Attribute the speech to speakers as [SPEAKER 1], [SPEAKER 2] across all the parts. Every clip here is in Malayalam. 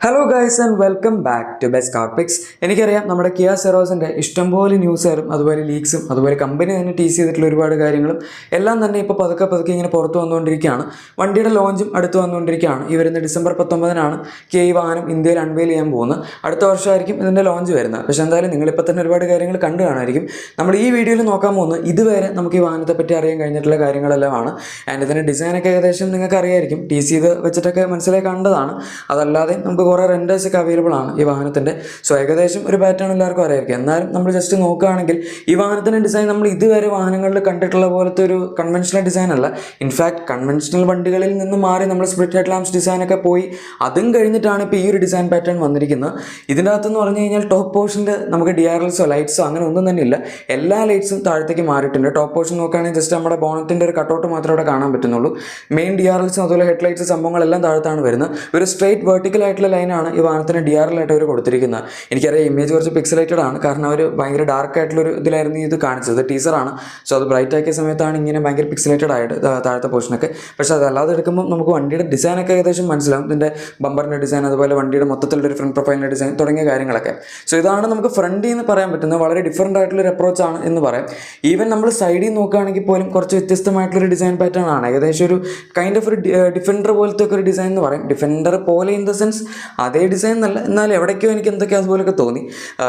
[SPEAKER 1] Hello guys and welcome back to best car picks. എനിക്കറിയാം നമ്മുടെ കിയ സെറോസിൻ്റെ ഇഷ്ടംപോലെ ന്യൂസുകാരും അതുപോലെ ലീക്സും അതുപോലെ കമ്പനി തന്നെ ടീസ് ചെയ്തിട്ടുള്ള ഒരുപാട് കാര്യങ്ങളും എല്ലാം തന്നെ ഇപ്പോൾ പതുക്കെ ഇങ്ങനെ പുറത്തു വന്നുകൊണ്ടിരിക്കുകയാണ്. വണ്ടിയുടെ ലോഞ്ചും അടുത്ത് വന്നുകൊണ്ടിരിക്കുകയാണ്. ഈ വരുന്ന ഡിസംബർ 19 കിയ ഈ വാഹനം ഇന്ത്യയിൽ അൺവെയിൽ ചെയ്യാൻ പോകുന്നത്. അടുത്ത വർഷമായിരിക്കും ഇതിൻ്റെ ലോഞ്ച് വരുന്നത്. പക്ഷേ എന്തായാലും നിങ്ങളിപ്പോൾ തന്നെ ഒരുപാട് കാര്യങ്ങൾ കണ്ടു കാണുമായിരിക്കും. നമ്മൾ ഈ വീഡിയോയിൽ നോക്കാൻ പോകുന്നത് ഇതുവരെ നമുക്ക് ഈ വാഹനത്തെ പറ്റി അറിയാൻ കഴിഞ്ഞിട്ടുള്ള കാര്യങ്ങളെല്ലാമാണ്. ആൻഡ് ഇതിൻ്റെ ഡിസൈനൊക്കെ ഏകദേശം നിങ്ങൾക്ക് അറിയായിരിക്കും, ടീസ് ചെയ്ത് വെച്ചിട്ടൊക്കെ മനസ്സിലായി കണ്ടതാണ്. അതല്ലാതെ നമുക്ക് കുറേ റെൻഡേഴ്സൊക്കെ അവൈലബിൾ ആണ് ഈ വാഹനത്തിൻ്റെ. സോ ഏകദേശം ഒരു പാറ്റേൺ എല്ലാവർക്കും അറിയായിരിക്കും. എന്നാലും നമ്മൾ ജസ്റ്റ് നോക്കുകയാണെങ്കിൽ ഈ വാഹനത്തിൻ്റെ ഡിസൈൻ നമ്മൾ ഇതുവരെ വാഹനങ്ങളിൽ കണ്ടിട്ടുള്ള പോലത്തെ ഒരു കൺവെൻഷണൽ ഡിസൈൻ അല്ല. ഇൻഫാക്ട് കൺവെൻഷണൽ വണ്ടികളിൽ നിന്ന് മാറി നമ്മൾ സ്പ്ലിറ്റ് ഹെഡ് ലാംപ്സ് ഡിസൈനൊക്കെ പോയി അതും കഴിഞ്ഞിട്ടാണ് ഇപ്പോൾ ഈ ഒരു ഡിസൈൻ പാറ്റേൺ വന്നിരിക്കുന്നത്. ഇതിൻ്റെ അകത്തെന്ന് പറഞ്ഞു കഴിഞ്ഞാൽ ടോപ്പ് പോർഷനിൽ നമുക്ക് DRLസോ ലൈറ്റ്സോ അങ്ങനെ ഒന്നും തന്നെ ഇല്ല. എല്ലാ ലൈറ്റ്സും താഴത്തേക്ക് മാറിയിട്ടുണ്ട്. ടോപ്പ് പോർഷൻ നോക്കുകയാണെങ്കിൽ ജസ്റ്റ് നമ്മുടെ ബോണറ്റിൻ്റെ ഒരു കട്ടൗട്ട് മാത്രമേ ഇവിടെ കാണാൻ പറ്റുന്നുള്ളൂ. മെയിൻ DRLസും അതുപോലെ ഹെഡ് ലൈറ്റ്സ് സംഭവങ്ങളെല്ലാം താഴത്താണ് വരുന്നത്. ഒരു സ്ട്രേറ്റ് വെർട്ടിക്കൽ ആയിട്ടുള്ള ലൈനാണ് ഈ വാഹനത്തിന് DRL ആയിട്ട് അവർ കൊടുത്തിരിക്കുന്നത്. എനിക്കറിയാം ഇമേജ് കുറച്ച് പിക്സലേറ്റഡ് ആണ്, കാരണം അവർ ഭയങ്കര ഡാർക്ക് ആയിട്ടുള്ളൊരു ഇതിലായിരുന്നു ഇത് കാണിച്ചത്. ടീസറാണ്. സോ അത് ബ്രൈറ്റ് ആക്കിയ സമയത്താണ് ഇങ്ങനെ ഭയങ്കര പിക്സലേറ്റഡ് ആയിട്ട് താഴത്തെ പോർഷനൊക്കെ. പക്ഷേ അതല്ലാതെ എടുക്കുമ്പോൾ നമുക്ക് വണ്ടിയുടെ ഡിസൈനൊക്കെ ഏകദേശം മനസ്സിലാവും. ഇതിൻ്റെ ബമ്പറിൻ്റെ ഡിസൈൻ അതുപോലെ വണ്ടിയുടെ മൊത്തത്തിലൊരു ഫ്രണ്ട് പ്രൊഫൈലിൻ്റെ ഡിസൈൻ തുടങ്ങിയ കാര്യങ്ങളൊക്കെ. സോ ഇതാണ് നമുക്ക് ഫ്രണ്ടിൽ നിന്ന് പറയാൻ പറ്റുന്നത്. വളരെ ഡിഫറൻ്റ് ആയിട്ടുള്ളൊരു അപ്രോച്ചാണ് എന്ന് പറയാം. ഈവൻ നമ്മൾ സൈഡിൽ നോക്കുകയാണെങ്കിൽ പോലും കുറച്ച് വ്യത്യസ്തമായിട്ടുള്ളൊരു ഡിസൈൻ പാറ്റേൺ ആണ്. ഏകദേശം ഒരു കൈൻഡ് ഓഫ് ഒരു ഡിഫൻഡർ പോലത്തെ ഒക്കെ ഒരു ഡിസൈൻ എന്ന് പറയും. ഡിഫൻഡർ പോലെ ഇൻ ദ സെൻസ് അതേ ഡിസൈൻ എന്നല്ല, എന്നാൽ എവിടേക്കോ എനിക്ക് എന്തൊക്കെ അതുപോലെയൊക്കെ തോന്നി.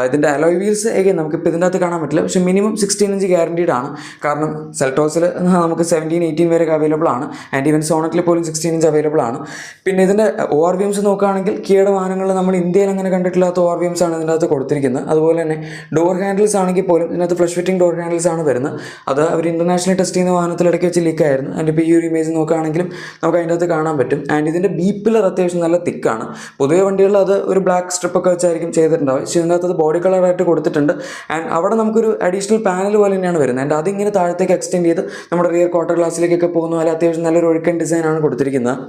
[SPEAKER 1] ഇതിൻ്റെ അലോയ് വീൽസ് നമുക്കിപ്പോൾ ഇതിൻ്റെ അകത്ത് കാണാൻ പറ്റില്ല. പക്ഷേ മിനിമം 16 ഇഞ്ച് ഗ്യാരണ്ടീഡ് ആണ്. കാരണം സെൽട്ടോസിൽ നമുക്ക് 17, 18 വരെ അവൈലബിൾ ആണ്. ആൻഡ് ഈവൻ സോണറ്റിൽ പോലും 16 ഇഞ്ച് അവൈലബിൾ ആണ്. പിന്നെ ഇതിൻ്റെ ORVMs നോക്കുകയാണെങ്കിൽ കിയയുടെ വാഹനങ്ങളിൽ നമ്മൾ ഇന്ത്യയിൽ അങ്ങനെ കണ്ടിട്ടില്ലാത്ത ORVMs ആണ് ഇതിൻ്റെ അകത്ത് കൊടുത്തിരിക്കുന്നത്. അതുപോലെ തന്നെ ഡോർ ഹാൻഡിൽസ് ആണെങ്കിൽ പോലും ഇതിനകത്ത് ഫ്ലഷ് ഫിറ്റിംഗ് ഡോർ ഹാൻഡിൽസ് ആണ് വരുന്നത്. അത് അവർ ഇൻ്റർനാഷണൽ ടെസ്റ്റ് ചെയ്യുന്ന വാഹനത്തിലിടയ്ക്ക് വെച്ച് ലീക്കായിരുന്നു. ആൻഡ് ഇപ്പോൾ ഈ ഒരു ഇമേജ് നോക്കുകയാണെങ്കിലും നമുക്ക് അതിൻ്റെ അകത്ത് കാണാൻ പറ്റും. ആൻഡ് ഇതിൻ്റെ ബീപ്പിലർ അത്യാവശ്യം നല്ല തിക്കാണ്. പൊതുവെ വണ്ടികളിൽ അത് ഒരു ബ്ലാക്ക് സ്ട്രിപ്പൊക്കെ വെച്ചായിരിക്കും ചെയ്തിട്ടുണ്ടാവും. പക്ഷേ ഇതിനകത്ത് അത് ബോഡി കളറായിട്ട് കൊടുത്തിട്ടുണ്ട്. ആൻഡ് അവിടെ നമുക്കൊരു അഡീഷണൽ പാനൽ പോലെ തന്നെയാണ് വരുന്നത്. ആൻഡ് അതിങ്ങനെ താഴത്തേക്ക് എക്സ്റ്റെൻഡ് ചെയ്ത് നമ്മുടെ റിയർ ക്വാർട്ടർ ഗ്ലാസ്സിലേക്കൊക്കെ പോകുന്ന പോലെ അത്യാവശ്യം നല്ലൊരു ഒഴുക്കൻ ഡിസൈനാണ് കൊടുത്തിരിക്കുന്നത്.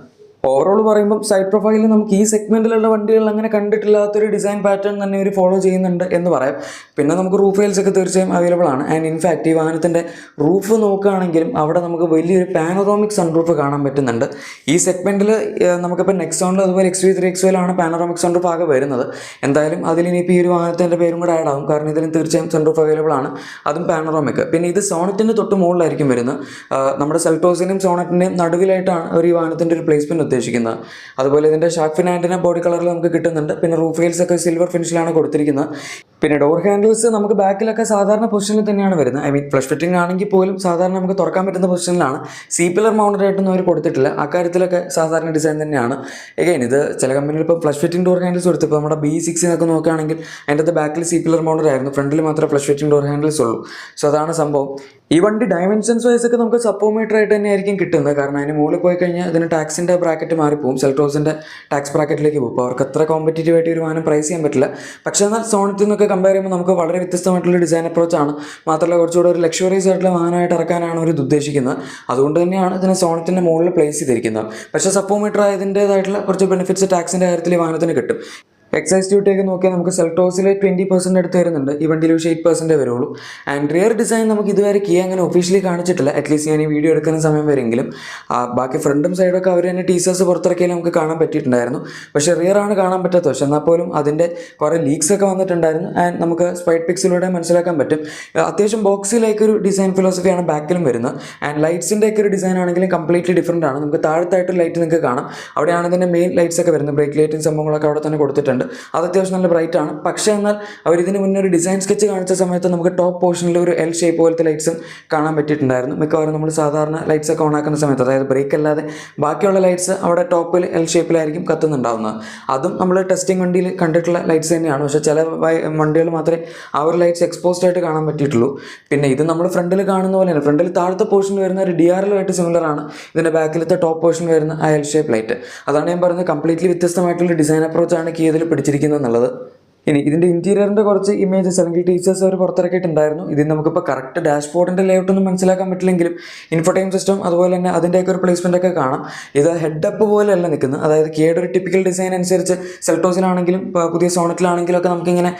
[SPEAKER 1] ഓവറോൾ പറയുമ്പം സൈഡ് പ്രൊഫൈലിൽ നമുക്ക് ഈ സെഗ്മെൻറ്റിലുള്ള വണ്ടികൾ അങ്ങനെ കണ്ടിട്ടില്ലാത്തൊരു ഡിസൈൻ പാറ്റേൺ തന്നെ ഒരു ഫോളോ ചെയ്യുന്നുണ്ട് എന്ന് പറയാം. പിന്നെ നമുക്ക് റൂഫ് റെയിൽസ് ഒക്കെ തീർച്ചയായും അവൈലബിൾ ആണ്. ആൻഡ് ഇൻഫാക്റ്റ് ഈ വാഹനത്തിൻ്റെ റൂഫ് നോക്കുകയാണെങ്കിലും അവിടെ നമുക്ക് വലിയൊരു പാനറോമിക് സൺറൂഫ് കാണാൻ പറ്റുന്നുണ്ട്. ഈ സെഗ്മെൻറ്റിൽ നമുക്കിപ്പോൾ നെക്സോണിൽ അതുപോലെ XV3 XVയിലാണ് പാനറോമിക് സൺറൂഫ് ആകെ വരുന്നത്. എന്തായാലും അതിലിനിപ്പോൾ ഈ ഒരു വാഹനത്തിൻ്റെ പേരും കൂടെ ആഡ് ആവും, കാരണം ഇതിന് തീർച്ചയായും സൺറൂഫ് അവൈലബിൾ ആണ്, അതും പാനറോമിക്. പിന്നെ ഇത് സോണറ്റിൻ്റെ തൊട്ട് മുകളിലായിരിക്കും വരുന്നത്. നമ്മുടെ സെൽട്ടോസിൻ്റെയും സോണറ്റിൻ്റെയും നടുവിലായിട്ടാണ് ഒരു ഈ വാഹനത്തിൻ്റെ ഒരു പ്ലേസ്മെൻറ്റ് ഉദ്ദേശിക്കുന്നത്. അതുപോലെ ഇതിൻ്റെ ഷാർക്ക് ഫിൻ ആൻറ്റിന ബോഡി കളറിൽ നമുക്ക് കിട്ടുന്നുണ്ട്. പിന്നെ റൂഫ് റെയിൽസ് ഒക്കെ സിൽവർ ഫിനിഷിലാണ് കൊടുത്തിരിക്കുന്നത്. പിന്നെ ഡോർ ഹാൻഡിൽസ് നമുക്ക് ബാക്കിലൊക്കെ സാധാരണ പൊസിഷനിൽ തന്നെയാണ് വരുന്നത്. ഐ മീൻ ഫ്ലഷ് ഫിറ്റിംഗ് ആണെങ്കിൽ പോലും സാധാരണ നമുക്ക് തുറക്കാൻ പറ്റുന്ന പൊസിഷനിലാണ്. C-പില്ലർ മൗണ്ടഡ് ആയിട്ടൊന്നും അവർ കൊടുത്തിട്ടില്ല. അക്കാര്യത്തിലൊക്കെ സാധാരണ ഡിസൈൻ തന്നെയാണ്. എഗൈൻ ഇത് ചില കമ്പനികൾ ഇപ്പോൾ ഫ്ലഷ് ഫിറ്റിംഗ് ഡോർ ഹാൻഡിൽസ് കൊടുത്തു. ഇപ്പോൾ നമ്മുടെ B6 എന്നൊക്കെ നോക്കുകയാണെങ്കിൽ അതിൻ്റെ അത് ബാക്കിൽ C-പില്ലർ മൗണ്ടഡ് ആയിരുന്നു, ഫ്രണ്ടിൽ മാത്രമേ ഫ്ലഷ് ഫിറ്റിംഗ് ഡോർ ഹാൻഡിൽസ് ഉള്ളൂ. സോ അതാണ് സംഭവം. ഈ വണ്ടി ഡയമെൻഷൻസ് വൈസ് ഒക്കെ നമുക്ക് സപ്പോമീറ്റർ ആയിട്ട് തന്നെ ആയിരിക്കും കിട്ടുന്നത്. കാരണം അതിന് മുകളിൽ പോയി കഴിഞ്ഞാൽ ഇതിന് ടാക്സിൻ്റെ ബ്രാക്കറ്റ് മാറിപ്പോവും, സെൽട്ടോസിൻ്റെ ടാക്സ് ബ്രാക്കറ്റിലേക്ക് പോകും. അപ്പോൾ അവർക്ക് അത്ര കോമ്പറ്റീറ്റീവ് ആയിട്ട് ഒരു വാഹനം പ്രൈസ് ചെയ്യാൻ പറ്റില്ല. പക്ഷേ എന്നാൽ സോണത്തിൽ നിന്നൊക്കെ കമ്പയർ ചെയ്യുമ്പോൾ നമുക്ക് വളരെ വ്യത്യസ്തമായിട്ടുള്ള ഡിസൈൻ അപ്രോച്ചാണ്. മാത്രമല്ല കുറച്ചുകൂടെ ഒരു ലക്ഷറീസ് ആയിട്ടുള്ള വാഹനമായിട്ട് ഇറക്കാനാണ് അവർ ഉദ്ദേശിക്കുന്നത്. അതുകൊണ്ട് തന്നെയാണ് ഇതിനെ സോണത്തിൻ്റെ മുകളിൽ പ്ലേസ് ചെയ്തിരിക്കുന്നത്. പക്ഷേ സപ്പോമീറ്റർ ആയതിൻ്റേതായിട്ടുള്ള കുറച്ച് ബെനിഫിറ്റ്സ് ടാക്സിൻ്റെ കാര്യത്തിൽ ഈ വാഹനത്തിന് കിട്ടും. എക്സൈസ് ഡ്യൂട്ടിയൊക്കെ നോക്കിയാൽ നമുക്ക് സെൽട്ടോസിൽ 20% അടുത്ത് വരുന്നുണ്ട്. ഈ വണ്ടിയിൽ പക്ഷേ 8% വരുള്ളൂ. ആൻഡ് റിയർ ഡിസൈൻ നമുക്ക് ഇതുവരെ കിയ അങ്ങനെ ഒഫീഷ്യലി കാണിച്ചിട്ടില്ല, അറ്റ്ലീസ്റ്റ് ഞാൻ ഈ വീഡിയോ എടുക്കുന്ന സമയം വരെയെങ്കിലും. ബാക്കി ഫ്രണ്ടും സൈഡൊക്കെ അവർ തന്നെ ടീസേഴ്സ് പുറത്തിറക്കിയാലും നമുക്ക് കാണാൻ പറ്റിയിട്ടുണ്ടായിരുന്നു. പക്ഷേ റിയർ ആണ് കാണാൻ പറ്റാത്തത്. പക്ഷേ എന്നാൽ പോലും അതിൻ്റെ കുറേ ലീക്സ് ഒക്കെ വന്നിട്ടുണ്ടായിരുന്നു. ആൻഡ് നമുക്ക് സ്പൈഡ് പിക്സിലൂടെ മനസ്സിലാക്കാൻ പറ്റും. അത്യാവശ്യം ബോക്സിലേക്ക് ഒരു ഡിസൈൻ ഫിലോസഫിയാണ് ബാക്കിലും വരുന്നത്. ആൻഡ് ലൈറ്റ്സിൻ്റെ ഒക്കെ ഒരു ഡിസൈൻ ആണെങ്കിലും കംപ്ലീറ്റ്ലി ഡിഫറൻ്റ് ആണ്. നമുക്ക് താഴത്തായിട്ട് ലൈറ്റ് നിങ്ങൾക്ക് കാണാം. അവിടെയാണ് ഇതിൻ്റെ മെയിൻ ലൈറ്റ്സ് ഒക്കെ വരുന്നത്. ബ്രേക്ക് ലൈറ്റും സംഭവങ്ങളൊക്കെ അവിടെ തന്നെ കൊടുത്തിട്ടുണ്ട്. അത് അത്യാവശ്യം നല്ല ബ്രൈറ്റ് ആണ്. പക്ഷേ എന്നാൽ അവർ ഇതിന് മുന്നേ ഒരു ഡിസൈൻ സ്കെച്ച് കാണിച്ച സമയത്ത് നമുക്ക് ടോപ്പ് പോർഷനിൽ ഒരു L ഷേപ്പ് പോലത്തെ ലൈറ്റ്സും കാണാൻ പറ്റിയിട്ടുണ്ടായിരുന്നു. മിക്കവാറും നമ്മൾ സാധാരണ ലൈറ്റ്സ് ഒക്കെ ഓൺ ആക്കുന്ന സമയത്ത്, അതായത് ബ്രേക്ക് അല്ലാതെ ബാക്കിയുള്ള ലൈറ്റ്സ് അവിടെ ടോപ്പിൽ L ഷേപ്പിലായിരിക്കും കത്തുന്നുണ്ടാവുന്നത്. അതും നമ്മൾ ടെസ്റ്റിംഗ് വണ്ടിയിൽ കണ്ടിട്ടുള്ള ലൈറ്റ്സ് തന്നെയാണ്. പക്ഷേ ചില വണ്ടികൾ മാത്രമേ ആ ഒരു ലൈറ്റ്സ് എക്സ്പോസ്ഡ് ആയിട്ട് കാണാൻ പറ്റിയിട്ടുള്ളൂ. പിന്നെ ഇത് നമ്മൾ ഫ്രണ്ടിൽ കാണുന്ന പോലെയാണ്. ഫ്രണ്ടിൽ താഴത്തെ പോർഷനിൽ വരുന്ന ഒരു DRL ആയിട്ട് സിമിലർ ആണ് ഇതിൻ്റെ ബാക്കിലത്തെ ടോപ്പ് പോർഷനിൽ വരുന്ന ആ L ഷേപ്പ് ലൈറ്റ്. അതാണ് ഞാൻ പറയുന്നത്, കംപ്ലീറ്റ്ലി വ്യത്യസ്തമായിട്ടുള്ള ഡിസൈൻ അപ്രോച്ചാണ് കിയ ഇതിൽ പിടിച്ചിരിക്കുന്നത് എന്നുള്ളത്. ഇനി ഇതിൻ്റെ ഇൻറ്റീരിയറിൻ്റെ കുറച്ച് ഇമേജസ് അല്ലെങ്കിൽ ടീച്ചേഴ്സ് അവർ പുറത്തിറക്കിയിട്ടുണ്ടായിരുന്നു. ഇതിൽ നമുക്കിപ്പോൾ കറക്റ്റ് ഡാഷ്ബോർഡിൻ്റെ ലേഔട്ട് ഒന്നും മനസ്സിലാക്കാൻ പറ്റില്ലെങ്കിലും ഇൻഫോടൈം സിസ്റ്റം അതുപോലെ തന്നെ അതിൻ്റെയൊക്കെ ഒരു പ്ലേസ്മെൻ്റ് ഒക്കെ കാണാം. ഇത് ഹെഡ് അപ്പ് പോലെയല്ല നിൽക്കുന്നത്, അതായത് കീയുടെ ഒരു ടിപ്പിക്കൽ ഡിസൈൻ അനുസരിച്ച് സെൽട്ടോസിലാണെങ്കിലും പുതിയ സോണറ്റിലാണെങ്കിലും ഒക്കെ നമുക്കിങ്ങനെ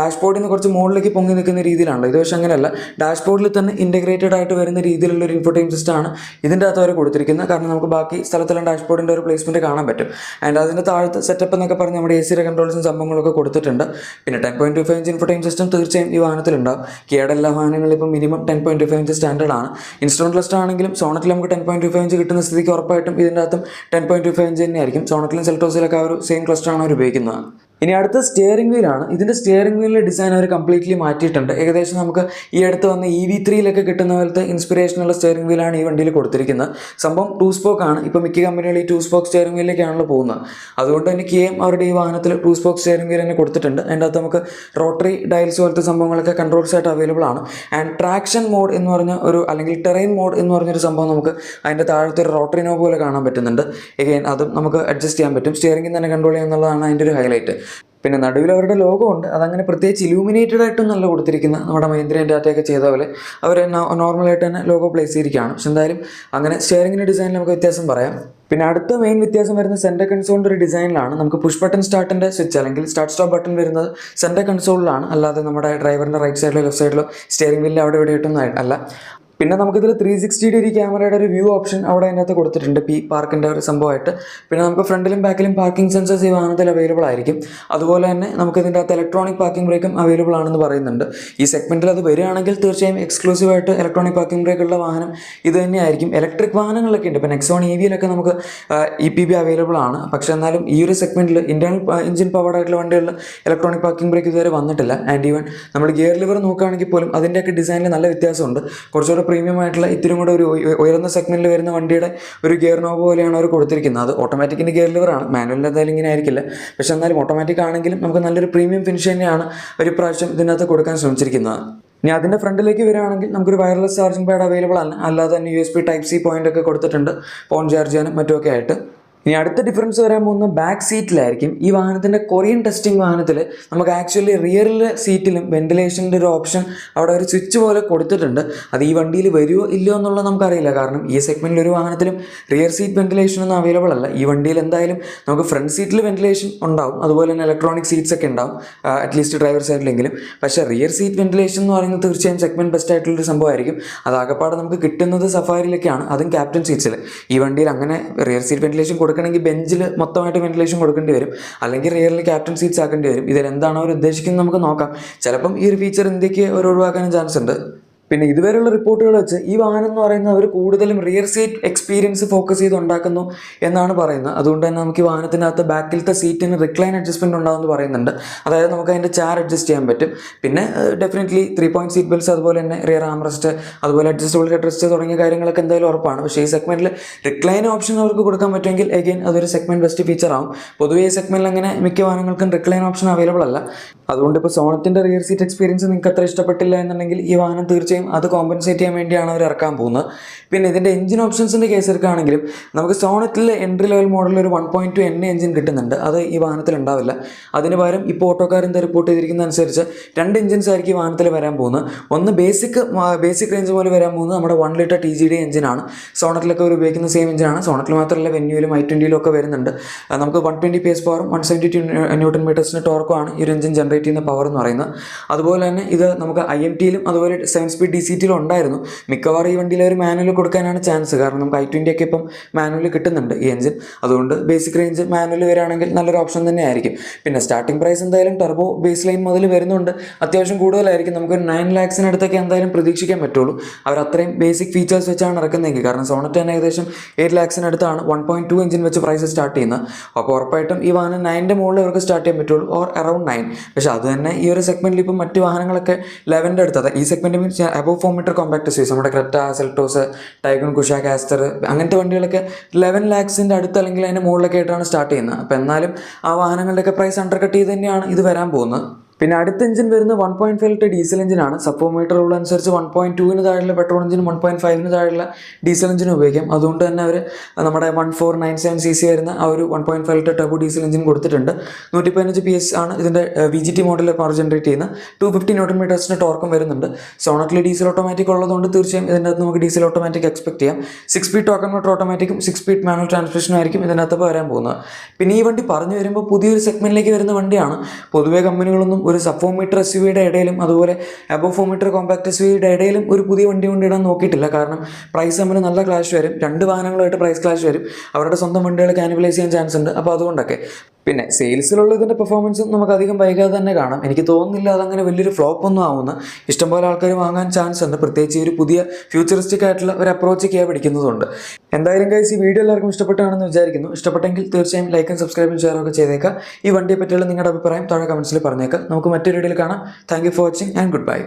[SPEAKER 1] ഡാഷ്ബോർഡിൽ നിന്ന് കുറച്ച് മുകളിലേക്ക് പൊങ്ങി നിൽക്കുന്ന രീതിയിലാണ്. ഇത് പക്ഷേ അങ്ങനെയല്ല, ഡാഷ്ബോർഡിൽ തന്നെ ഇൻറ്റഗ്രേറ്റഡ് ആയിട്ട് വരുന്ന രീതിയിലുള്ള ഒരു ഇൻഫോടൈം സിസ്റ്റമാണ് ഇതിൻ്റെ അകത്ത് അവർ കൊടുത്തിരിക്കുന്നത്. കാരണം നമുക്ക് ബാക്കി സ്ഥലത്തെല്ലാം ഡാഷ്ബോർഡിൻ്റെ ഒരു പ്ലേസ്മെൻറ്റ് കാണാൻ പറ്റും. ആൻഡ് അതിൻ്റെ താഴത്തെ സെറ്റപ്പ് എന്നൊക്കെ പറഞ്ഞ് നമ്മുടെ AC കൺട്രോൾസും സംഭവങ്ങളൊക്കെ കൊടുത്തിട്ടുണ്ട്. പിന്നെ 10.25 ഇഞ്ച് ഇൻഫോടൈം സിസ്റ്റം തീർച്ചയായും ഈ വാഹനത്തിലുണ്ടാവും. കിയയുടെ എല്ലാ വാഹനങ്ങളും ഇപ്പോൾ മിനിമം 10.25 ഇഞ്ച് സ്റ്റാൻഡേർഡാണ്. ഇൻസ്ട്രുമെന്റ് ക്ലസ്റ്റർ ആണെങ്കിലും സോണറ്റിൽ നമുക്ക് 10.25 ഇഞ്ച് കിട്ടുന്ന സ്ഥിതിക്ക് ഉറപ്പായിട്ടും ഇതിൻ്റെ അകത്തും 10.25 ഇഞ്ച് തന്നെയായിരിക്കും. സോണറ്റിലും സെൽട്ടോസിലൊക്കെ ആ ഒരു സെയിം ക്ലസ്റ്ററാണ് അവർ ഉപയോഗിക്കുന്നത്. ഇനി അടുത്ത സ്റ്റിയറിംഗ് വീലാണ്. ഇതിൻ്റെ സ്റ്റിയറിംഗ് വീലിൻ്റെ ഡിസൈൻ അവർ കംപ്ലീറ്റ്ലി മാറ്റിയിട്ടുണ്ട്. ഏകദേശം നമുക്ക് ഈ അടുത്ത് വന്ന EV3 കിട്ടുന്ന പോലത്തെ ഇൻസ്പിറേഷനുള്ള സ്റ്റിയറിംഗ് വീലാണ് ഈ വണ്ടിയിൽ കൊടുത്തിരിക്കുന്നത്. സംഭവം 2 സ്പോക്ക് ആണ്. ഇപ്പോൾ മിക്ക കമ്പനികൾ ഈ 2 സ്പോക്ക് സ്റ്റിയറിംഗ് വീലിലേക്കാണല്ലോ പോകുന്നത്. അതുകൊണ്ട് തന്നെ കിയയും അവരുടെ ഈ വാഹനത്തിൽ 2 സ്പോക്ക് സ്റ്റിയറിംഗ് വീൽ തന്നെ കൊടുത്തിട്ടുണ്ട്. അതിൻ്റെ അകത്ത് നമുക്ക് റോട്ടറി ഡയൽസ് പോലത്തെ സംഭവങ്ങളൊക്കെ കൺട്രോൾസ് ആയിട്ട് അവൈലബിൾ ആണ്. ആൻഡ് ട്രാക്ഷൻ മോഡ് എന്ന് പറഞ്ഞ ഒരു അല്ലെങ്കിൽ ടെറൈൻ മോഡ് എന്ന് പറഞ്ഞൊരു സംഭവം നമുക്ക് അതിൻ്റെ താഴത്തെ ഒരു റോട്ടറി നോബ് പോലെ കാണാൻ പറ്റുന്നുണ്ട്. എഗെയിൻ അതും നമുക്ക് അഡ്ജസ്റ്റ് ചെയ്യാൻ പറ്റും. സ്റ്റിയറിംഗിൽ തന്നെ കൺട്രോൾ ചെയ്യുന്നുള്ളതാണ് അതിൻ്റെ ഒരു ഹൈലൈറ്റ്. പിന്നെ നടുവിൽ അവരുടെ ലോഗോ ഉണ്ട്. അതങ്ങനെ പ്രത്യേകിച്ച് ഇലൂമിനേറ്റഡ് ആയിട്ടും നല്ല കൊടുത്തിരിക്കുന്ന നമ്മുടെ മഹീന്ദ്രേൻ്റെ അകത്തൊക്കെ ചെയ്ത പോലെ അവർ നോർമലായിട്ട് തന്നെ ലോഗോ പ്ലേസ് ചെയ്തിരിക്കുകയാണ്. പക്ഷെ എന്തായാലും അങ്ങനെ സ്റ്റിയറിംഗിൻ്റെ ഡിസൈനിൽ നമുക്ക് വ്യത്യാസം പറയാം. പിന്നെ അടുത്ത മെയിൻ വ്യത്യാസം വരുന്ന സെൻറ്റർ കൺസോളിൻ്റെ ഒരു ഡിസൈനിലാണ്. നമുക്ക് പുഷ് ബട്ടൺ സ്റ്റാർട്ടിൻ്റെ സ്വിച്ച് അല്ലെങ്കിൽ സ്റ്റാർട്ട് സ്റ്റോപ്പ് ബട്ടൺ വരുന്നത് സെൻറ്റർ കൺസോളിലാണ്, അല്ലാതെ നമ്മുടെ ഡ്രൈവറിൻ്റെ റൈറ്റ് സൈഡിലോ ലെഫ്റ്റ് സൈഡിലോ സ്റ്റിയറിംഗ് വീലിൽ അവിടെ ഇവിടെ ഇട്ടൊന്നും അല്ല. പിന്നെ നമുക്കിതിൽ 360 ഡിഗ്രി ക്യാമറയുടെ ഒരു വ്യൂ ഓപ്ഷൻ അവിടെ അതിനകത്ത് കൊടുത്തിട്ടുണ്ട്, പാർക്കിൻ്റെ ഒരു സംഭവമായിട്ട്. പിന്നെ നമുക്ക് ഫ്രണ്ടിലും ബാക്കിലും പാർക്കിംഗ് സെൻസേഴ്സ് ഈ വാഹനത്തിൽ അവൈലബിൾ ആയിരിക്കും. അതുപോലെ തന്നെ നമുക്ക് ഇതിൻ്റെ അകത്ത് ഇലക്ട്രോണിക് പാർക്കിംഗ് ബ്രേക്കും അവൈലബിൾ ആണെന്ന് പറയുന്നുണ്ട്. ഈ സെഗ്മെൻറ്റിൽ അത് വരികയാണെങ്കിൽ തീർച്ചയായും എക്സ്ക്ലൂസീവായിട്ട് ഇലക്ട്രോണിക് പാർക്കിംഗ് ബ്രേക്ക് ഉള്ള വാഹനം ഇത് തന്നെയായിരിക്കും. ഇലക്ട്രിക് വാഹനങ്ങളൊക്കെ ഉണ്ട്. ഇപ്പോൾ നെക്സോൺ EVയിലൊക്കെ നമുക്ക് EPB അവൈലബിൾ ആണ്. പക്ഷേ എന്നാലും ഈ ഒരു സെഗ്മെൻറ്റിൽ ഇന്റേണൽ എഞ്ചിൻ പവർഡ് ആയിട്ടുള്ള വണ്ടികളിൽ ഇലക്ട്രോണിക് പാർക്കിംഗ് ബ്രേക്ക് ഇതുവരെ വന്നിട്ടില്ല. ആൻഡ് ഈവൻ നമ്മൾ ഗിയർ ലിവർ നോക്കുകയാണെങ്കിൽ പോലും അതിൻ്റെയൊക്കെ ഡിസൈനിൽ നല്ല വ്യത്യാസമുണ്ട്. കുറച്ചുകൂടെ പ്രീമിയം ആയിട്ടുള്ള ഇത്തിരി കൂടെ ഒരു ഉയർന്ന സെഗ്മെന്റിൽ വരുന്ന വണ്ടിയുടെ ഒരു ഗിയർ നോബ് പോലെയാണ് അവർ കൊടുത്തിരിക്കുന്നത്. അത് ഓട്ടോമാറ്റിക്കിൻ്റെ ഗിയർ ലിവറാണ്, മാനുവലിൻ്റെ എന്തായാലും ഇങ്ങനെ ആയിരിക്കില്ല. പക്ഷെ എന്നാലും ഓട്ടോമാറ്റിക് ആണെങ്കിലും നമുക്ക് നല്ലൊരു പ്രീമിയം ഫിനിഷ് തന്നെയാണ് ഒരു പ്രാവശ്യം ഇതിനകത്ത് കൊടുക്കാൻ ശ്രമിച്ചിരിക്കുന്നത്. ഇനി അതിൻ്റെ ഫ്രണ്ടിലേക്ക് വരികയാണെങ്കിൽ നമുക്കൊരു വയർലെസ് ചാർജിംഗ് പാഡ് അവൈലബിൾ ആണ്. അല്ലാതെ തന്നെ USB Type-C പോയിന്റ് ഒക്കെ കൊടുത്തിട്ടുണ്ട് ഫോൺ ചാർജ് ചെയ്യാനും മറ്റുമൊക്കെ ആയിട്ട്. ഇനി അടുത്ത ഡിഫറൻസ് വരാൻ പോകുന്ന ബാക്ക് സീറ്റിലായിരിക്കും. ഈ വാഹനത്തിൻ്റെ കൊറിയൻ ടെസ്റ്റിംഗ് വാഹനത്തിൽ നമുക്ക് ആക്ച്വലി റിയറിലെ സീറ്റിലും വെന്റിലേഷൻ്റെ ഒരു ഓപ്ഷൻ അവിടെ ഒരു സ്വിച്ച് പോലെ കൊടുത്തിട്ടുണ്ട്. അത് ഈ വണ്ടിയിൽ വരുമോ ഇല്ലയോ എന്നുള്ളത് നമുക്കറിയില്ല. കാരണം ഈ സെഗ്മെൻറ്റിൽ ഒരു വാഹനത്തിലും റിയർ സീറ്റ് വെന്റിലേഷൻ ഒന്നും അവൈലബിൾ അല്ല. ഈ വണ്ടിയിൽ എന്തായാലും നമുക്ക് ഫ്രണ്ട് സീറ്റിൽ വെന്റിലേഷൻ ഉണ്ടാവും, അതുപോലെ തന്നെ ഇലക്ട്രോണിക് സീറ്റ്സ് ഒക്കെ ഉണ്ടാവും, അറ്റ്ലീസ്റ്റ് ഡ്രൈവർ സൈഡിലെങ്കിലും. പക്ഷേ റിയർ സീറ്റ് വെന്റിലേഷൻ എന്ന് പറയുന്നത് തീർച്ചയായും സെഗ്മെൻറ്റ് ബെസ്റ്റ് ആയിട്ടുള്ളൊരു സംഭവമായിരിക്കും. അതാകപ്പാടെ നമുക്ക് കിട്ടുന്നത് സഫാരിയിലേക്കാണ്, അതും ക്യാപ്റ്റൻ സീറ്റ്സിൽ. ഈ വണ്ടിയിൽ അങ്ങനെ റിയർ സീറ്റ് വെന്റിലേഷൻ കൊടുക്കണമെങ്കിൽ ബെഞ്ചിൽ മൊത്തമായിട്ട് വെന്റിലേഷൻ കൊടുക്കേണ്ടി വരും, അല്ലെങ്കിൽ റിയറിൽ ക്യാപ്റ്റൻ സീറ്റ്സ് ആക്കേണ്ടി വരും. ഇതിൽ എന്താണ് അവർ ഉദ്ദേശിക്കുന്നത് നമുക്ക് നോക്കാം. ചിലപ്പം ഈ ഒരു ഫീച്ചർ ഇന്ത്യക്ക് അവർ ഒഴിവാക്കാനും ചാൻസ് ഉണ്ട്. പിന്നെ ഇതുവരെയുള്ള റിപ്പോർട്ടുകൾ വെച്ച് ഈ വാഹനം എന്ന് പറയുന്നത് അവർ കൂടുതലും റിയർ സീറ്റ് എക്സ്പീരിയൻസ് ഫോക്കസ് ചെയ്ത് ഉണ്ടാക്കുന്നു എന്നാണ് പറയുന്നത്. അതുകൊണ്ട് തന്നെ നമുക്ക് ഈ വാഹനത്തിനകത്ത് ബാക്കിലത്തെ സീറ്റിന് റിക്ലൈൻ അഡ്ജസ്റ്റ്മെൻറ്റ് ഉണ്ടാകുമെന്ന് പറയുന്നുണ്ട്. അതായത് നമുക്ക് അതിൻ്റെ ചെയർ അഡ്ജസ്റ്റ് ചെയ്യാൻ പറ്റും. പിന്നെ ഡെഫിനറ്റ്ലി 3 പോയിന്റ് സീറ്റ് ബെൽറ്റ്സ്, അതുപോലെ തന്നെ റിയർ ആംറസ്റ്റ്, അതുപോലെ അഡ്ജസ്റ്റബിൾ ഹെഡ്റസ്റ്റ് തുടങ്ങിയ കാര്യങ്ങളൊക്കെ എന്തായാലും ഉറപ്പാണ്. പക്ഷേ ഈ സെഗ്മെൻറ്റിൽ റിക്ലൈൻ ഓപ്ഷൻ അവർക്ക് കൊടുക്കാൻ പറ്റുമെങ്കിൽ എഗെയിൻ അതൊരു സെഗ്മെൻറ്റ് ബെസ്റ്റ് ഫീച്ചർ ആവും. പൊതുവേ ഈ സെഗ്മെൻറ്റിൽ അങ്ങനെ മിക്ക വാഹനങ്ങൾക്കും റിക്ലൈൻ ഓപ്ഷൻ അവൈലബിൾ അല്ല. അതുകൊണ്ട് ഇപ്പോൾ സോണറ്റിൻ്റെ റിയർ സീറ്റ് എക്സ്പീരിയൻസ് നിങ്ങൾക്ക് അത്ര ഇഷ്ടപ്പെട്ടില്ല എന്നുണ്ടെങ്കിൽ ഈ വാഹനം തീർച്ചയായും അത് കോമ്പൻസേറ്റ് ചെയ്യാൻ വേണ്ടിയാണ് അവർ ഇറക്കാൻ പോകുന്നത്. പിന്നെ ഇതിൻ്റെ എഞ്ചിൻ ഓപ്ഷൻസിൻ്റെ കേസ് എടുക്കുകയാണെങ്കിലും നമുക്ക് സോണറ്റിൽ എൻട്രി ലെവൽ മോഡലിൽ ഒരു 1.2 NA എഞ്ചിൻ കിട്ടുന്നുണ്ട്. അത് ഈ വാഹനത്തിൽ ഉണ്ടാവില്ല. അതിന് പകരം ഇപ്പോൾ ഓട്ടോക്കാരൻ്റെ റിപ്പോർട്ട് ചെയ്തിരിക്കുന്ന അനുസരിച്ച് 2 എഞ്ചിൻസ് ആയിരിക്കും ഈ വാഹനത്തിൽ വരാൻ പോകുന്നത്. ഒന്ന് ബേസിക് റേഞ്ച് പോലെ വരാൻ പോകുന്നത് നമ്മുടെ 1 ലിറ്റർ TGD എഞ്ചിനാണ്. സോണറ്റിലൊക്കെ അവർ ഉപയോഗിക്കുന്ന സെയിം എഞ്ചിനാണ്. സോണറ്റിൽ മാത്രമല്ല വെന്യൂലും i20ലും ഒക്കെ വരുന്നുണ്ട്. നമുക്ക് 120 PS പവറും 172 Nm ടോർക്കുമാണ് ഈ ഒരു എഞ്ചിൻ ജനറേറ്റ് ചെയ്യുന്ന പവർ എന്ന് പറയുന്നത്. അതുപോലെ തന്നെ ഇത് നമുക്ക് IMTയിലും അതുപോലെ 7 സ്പീഡ് DCTയിലും ഉണ്ടായിരുന്നു. മിക്കവാറും ഈ വണ്ടിയിൽ ഒരു മാനുവൽ കൊടുക്കാനാണ് ചാൻസ്. കാരണം നമുക്ക് i20 ഒക്കെ ഇപ്പം മാനുവൽ കിട്ടുന്നുണ്ട് ഈ എഞ്ചിൻ. അതുകൊണ്ട് ബേസിക് റേഞ്ച് മാനുവൽ വരികയാണെങ്കിൽ നല്ലൊരു ഓപ്ഷൻ തന്നെ ആയിരിക്കും. പിന്നെ സ്റ്റാർട്ടിംഗ് പ്രൈസ് എന്തായാലും ടർബോ ബേസ് ലൈൻ മുതൽ വരുന്നുണ്ട്. അത്യാവശ്യം കൂടുതലായിരിക്കും. നമുക്കൊരു 9 lakhsനടുത്തൊക്കെ എന്തായാലും പ്രതീക്ഷിക്കാൻ പറ്റുള്ളൂ. അവർ അത്രയും ബേസിക് ഫീച്ചേഴ്സ് വെച്ചാണ് ഇറക്കുന്നതെങ്കിൽ. കാരണം സോണറ്റ് തന്നെ ഏകദേശം 8 lakhsനടുത്താണ് 1.2 എഞ്ചിൻ വെച്ച് പ്രൈസ് സ്റ്റാർട്ട് ചെയ്യുന്നത്. അപ്പോൾ ഉറപ്പായിട്ടും ഈ വാഹനം 9ൻ്റെ മുകളിൽ അവർക്ക് സ്റ്റാർട്ട് ചെയ്യാൻ പറ്റുള്ളൂ, ഓർ അറൗണ്ട് 9. പക്ഷേ അത് തന്നെ ഈ ഒരു സെഗ്മെൻറ്റിൽ ഇപ്പം മറ്റ് വാഹനങ്ങളൊക്കെ 11ൻ്റെ അടുത്തത്. ഈ segment means above 4 metre compact SUVs നമ്മുടെ Creta, Seltos, Taigun, Kushaq, Astor അങ്ങനത്തെ വണ്ടികളൊക്കെ 11 lakhsൻ്റെ അടുത്ത് അല്ലെങ്കിൽ അതിൻ്റെ മുകളിലൊക്കെ ആയിട്ടാണ് സ്റ്റാർട്ട് ചെയ്യുന്നത്. അപ്പോൾ എന്നാലും ആ വാഹനങ്ങളുടെയൊക്കെ പ്രൈസ് അണ്ടർ കട്ട് ചെയ്ത് തന്നെയാണ് ഇത് വരാൻ പോകുന്നത്. പിന്നെ അടുത്ത എഞ്ചിൻ വരുന്നത് 1.5 ലിറ്റർ ഡീസൽ എഞ്ചിനാണ്. സപ്പോമീറ്റർ റൂൾ അനുസരിച്ച് 1.2 താഴെയുള്ള പെട്രോൾ എഞ്ചിനും 1.5 താഴെയുള്ള ഡീസൽ എഞ്ചിനും ഉപയോഗിക്കാം. അതുകൊണ്ട് തന്നെ അവർ നമ്മുടെ 1497 cc വരുന്ന ആ ഒരു 1.5 ലിറ്റർ ടർബോ ഡീസൽ എഞ്ചിൻ കൊടുത്തിട്ടുണ്ട്. 115 PS ആണ് ഇതിൻ്റെ VGT മോഡലിൽ പവർ ജനറേറ്റ് ചെയ്യുന്ന. 250 Nm ടോർക്കും വരുന്നുണ്ട്. സോണറ്റിൽ ഡീസൽ ഓട്ടോമാറ്റിക് ഉള്ളതുകൊണ്ട് തീർച്ചയായും ഇതിൻ്റെ അകത്ത് നമുക്ക് ഡീസൽ ഓട്ടോമാറ്റിക് എക്സ്പെക്ട് ചെയ്യാം. 6 സ്പീഡ് ടോക്കൺ മോട്ടർ ഓട്ടോമാറ്റിക്കും 6 സ്പീഡ് മാനുവൽ ട്രാൻസ്മിഷനും ആയിരിക്കും ഇതിനകത്ത് വരാൻ പോകുന്നത്. പിന്നെ ഈ വണ്ടി പറഞ്ഞു വരുമ്പോൾ പുതിയൊരു സെഗ്മെന്റിലേക്ക് വരുന്ന വണ്ടിയാണ്. പൊതുവെ കമ്പനികളൊന്നും ഒരു സബ് 4 മീറ്റർ SUV-യുടെ ഇടയിലും അതുപോലെ അബവ് 4 മീറ്റർ കോമ്പാക്ട് SUV-യുടെ ഇടയിലും ഒരു പുതിയ വണ്ടി കൊണ്ടിടാൻ നോക്കിയിട്ടില്ല. കാരണം പ്രൈസ് തമ്മിൽ നല്ല ക്ലാഷ് വരും. രണ്ട് വാഹനങ്ങളായിട്ട് പ്രൈസ് ക്ലാഷ് വരും. അവരുടെ സ്വന്തം വണ്ടികൾ കാനിബലൈസ് ചെയ്യാൻ ചാൻസ് ഉണ്ട്. അപ്പോൾ അതുകൊണ്ടൊക്കെ പിന്നെ സെയിൽസിലുള്ള ഇതിൻ്റെ പെർഫോമൻസും നമുക്ക് അധികം വൈകാതെ തന്നെ കാണാം. എനിക്ക് തോന്നുന്നില്ല അതങ്ങനെ വലിയൊരു ഫ്ലോപ്പ് ഒന്നും ആവുന്ന. ഇഷ്ടംപോലെ ആൾക്കാർ വാങ്ങാൻ ചാൻസ് ഉണ്ട്. പ്രത്യേകിച്ച് ഒരു പുതിയ ഫ്യൂച്ചറിസ്റ്റിക് ആയിട്ടുള്ള ഒരു അപ്രോച്ച് കിയ പിടിക്കുന്നതുകൊണ്ട്. എന്തായാലും ഗൈസ്, ഈ വീഡിയോ എല്ലാവർക്കും ഇഷ്ടപ്പെട്ടാണെന്ന് വിചാരിക്കുന്നു. ഇഷ്ടപ്പെട്ടെങ്കിൽ തീർച്ചയായും ലൈക്കും സബ്സ്ക്രൈബും ഷെയറൊക്കെ ചെയ്തേക്കാം. ഈ വണ്ടിയെ പറ്റിയുള്ള നിങ്ങളുടെ അഭിപ്രായം താഴെ കമൻസിൽ പറഞ്ഞേക്കാം. നമുക്ക് മറ്റൊരു വീഡിയോയിൽ കാണാം. Thank you for watching and good bye.